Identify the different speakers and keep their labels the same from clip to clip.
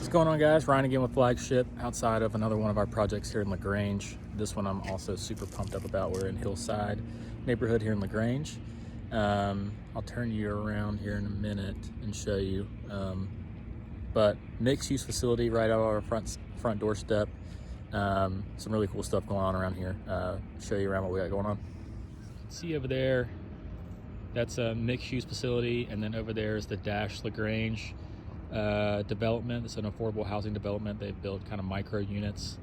Speaker 1: What's going on, guys? Ryan again with Flagship, outside of another one of our projects here in Lagrange. This one I'm also super pumped up about. We're in Hillside neighborhood here in Lagrange. I'll turn you around here in a minute and show you. But mixed use facility right out of our front doorstep. Some really cool stuff going on around here. Show you around what we got going on. See over there, that's a mixed use facility, and then over there is the Dash Lagrange development. It's an affordable housing development. They've built kind of micro units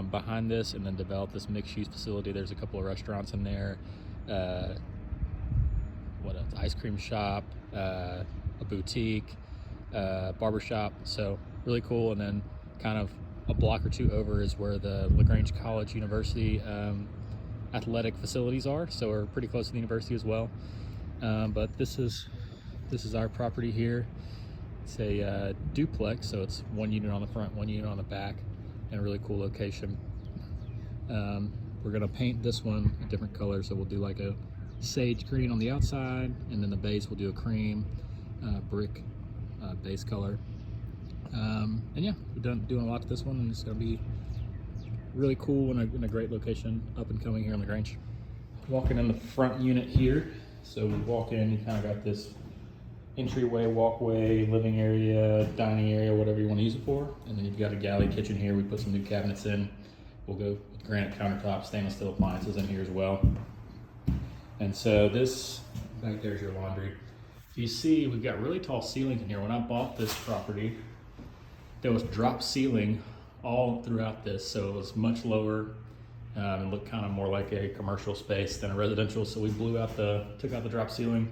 Speaker 1: behind this and then developed this mixed use facility. There's a couple of restaurants in there, what else? Ice cream shop, a boutique, barber shop. So really cool. And then kind of a block or two over is where the Lagrange College University athletic facilities are. So we're pretty close to the university as well. But this is our property here. It's a duplex, so it's one unit on the front, one unit on the back, and a really cool location. We're gonna paint this one a different color, so we'll do like a sage green on the outside, and then the base we'll do a cream brick base color. And yeah, we're doing a lot to this one, and it's gonna be really cool and in a great location, up and coming here in Lagrange. Walking in the front unit here, so we walk in, you kind of got this entryway, walkway, living area, dining area, whatever you want to use it for. And then you've got a galley kitchen here. We put some new cabinets in. We'll go with granite countertops, stainless steel appliances in here as well. And so this, back there's your laundry. You see, we've got really tall ceilings in here. When I bought this property, there was drop ceiling all throughout this. So it was much lower and looked kind of more like a commercial space than a residential. So we took out the drop ceiling,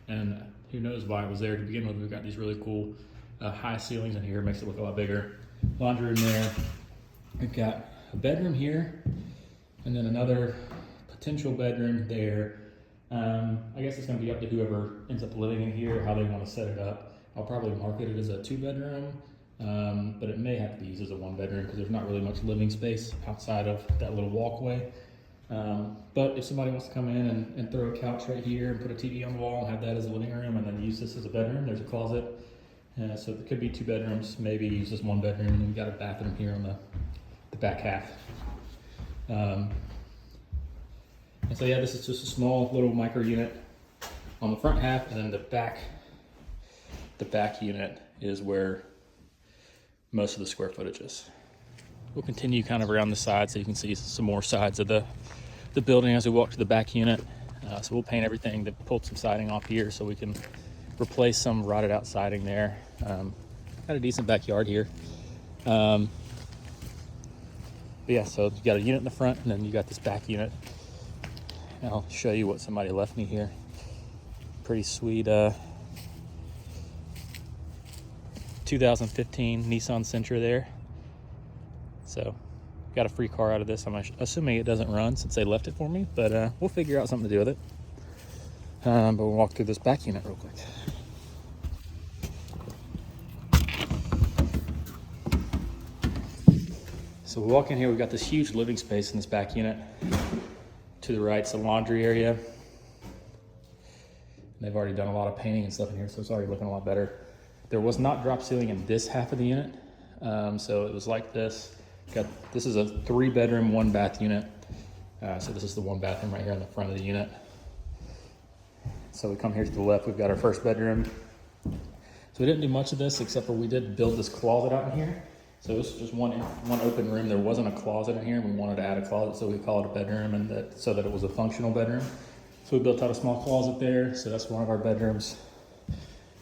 Speaker 1: and who knows why it was there to begin with. We've got these really cool high ceilings in here. It makes it look a lot bigger. Laundry room there. We've got a bedroom here, and then another potential bedroom there. I guess it's gonna be up to whoever ends up living in here, how they wanna set it up. I'll probably market it as a 2-bedroom, but it may have to be used as a 1-bedroom because there's not really much living space outside of that little walkway. But if somebody wants to come in and throw a couch right here and put a TV on the wall and have that as a living room and then use this as a bedroom, there's a closet. So it could be 2 bedrooms, maybe use this 1 bedroom, and we've got a bathroom here on the back half. And so yeah, this is just a small little micro unit on the front half, and then the back unit is where most of the square footage is. We'll continue kind of around the side so you can see some more sides of the building as we walk to the back unit. So we'll paint everything, pulled some siding off here so we can replace some rotted out siding there. Got a decent backyard here. But yeah, so you got a unit in the front, and then you got this back unit. And I'll show you what somebody left me here. Pretty sweet 2015 Nissan Sentra there. So got a free car out of this. I'm assuming it doesn't run since they left it for me, but we'll figure out something to do with it. But we'll walk through this back unit real quick. So we walk in here, we've got this huge living space in this back unit. To the right's the laundry area. They've already done a lot of painting and stuff in here, so it's already looking a lot better. There was not drop ceiling in this half of the unit, so it was like this. This is a 3-bedroom, 1-bath unit. So this is the 1 bathroom right here in the front of the unit. So we come here to the left, we've got our first bedroom. So we didn't do much of this except for we did build this closet out in here. So this is just one open room. There wasn't a closet in here, and we wanted to add a closet, so we call it a bedroom, and so that it was a functional bedroom. So we built out a small closet there. So that's one of our bedrooms.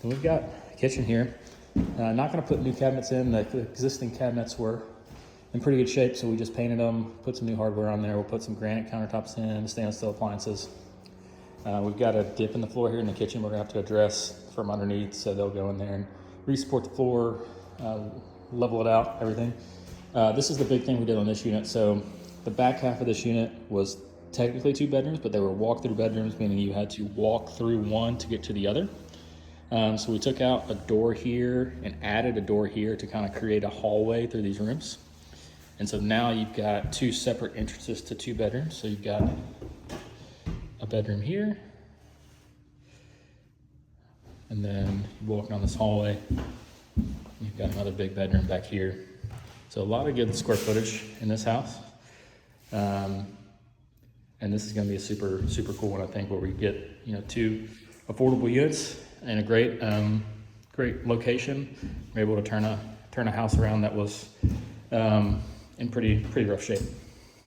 Speaker 1: Then we've got a kitchen here. Not gonna put new cabinets in. The existing cabinets were in pretty good shape, so we just painted them, put some new hardware on there. We'll put some granite countertops in, stainless steel appliances. We've got a dip in the floor here in the kitchen we're gonna have to address from underneath, so they'll go in there and re-support the floor, level it out, everything. This is the big thing we did on this unit. So the back half of this unit was technically 2 bedrooms, but they were walk-through bedrooms, meaning you had to walk through one to get to the other. So we took out a door here and added a door here to kind of create a hallway through these rooms. And so now you've got 2 separate entrances to 2 bedrooms. So you've got a bedroom here, and then you walk down this hallway, you've Got another big bedroom back here. So a lot of good square footage in this house. And this is gonna be a super, super cool one, I think, where we get, you know, 2 affordable units and a great, great location. We're able to turn a house around that was in pretty rough shape.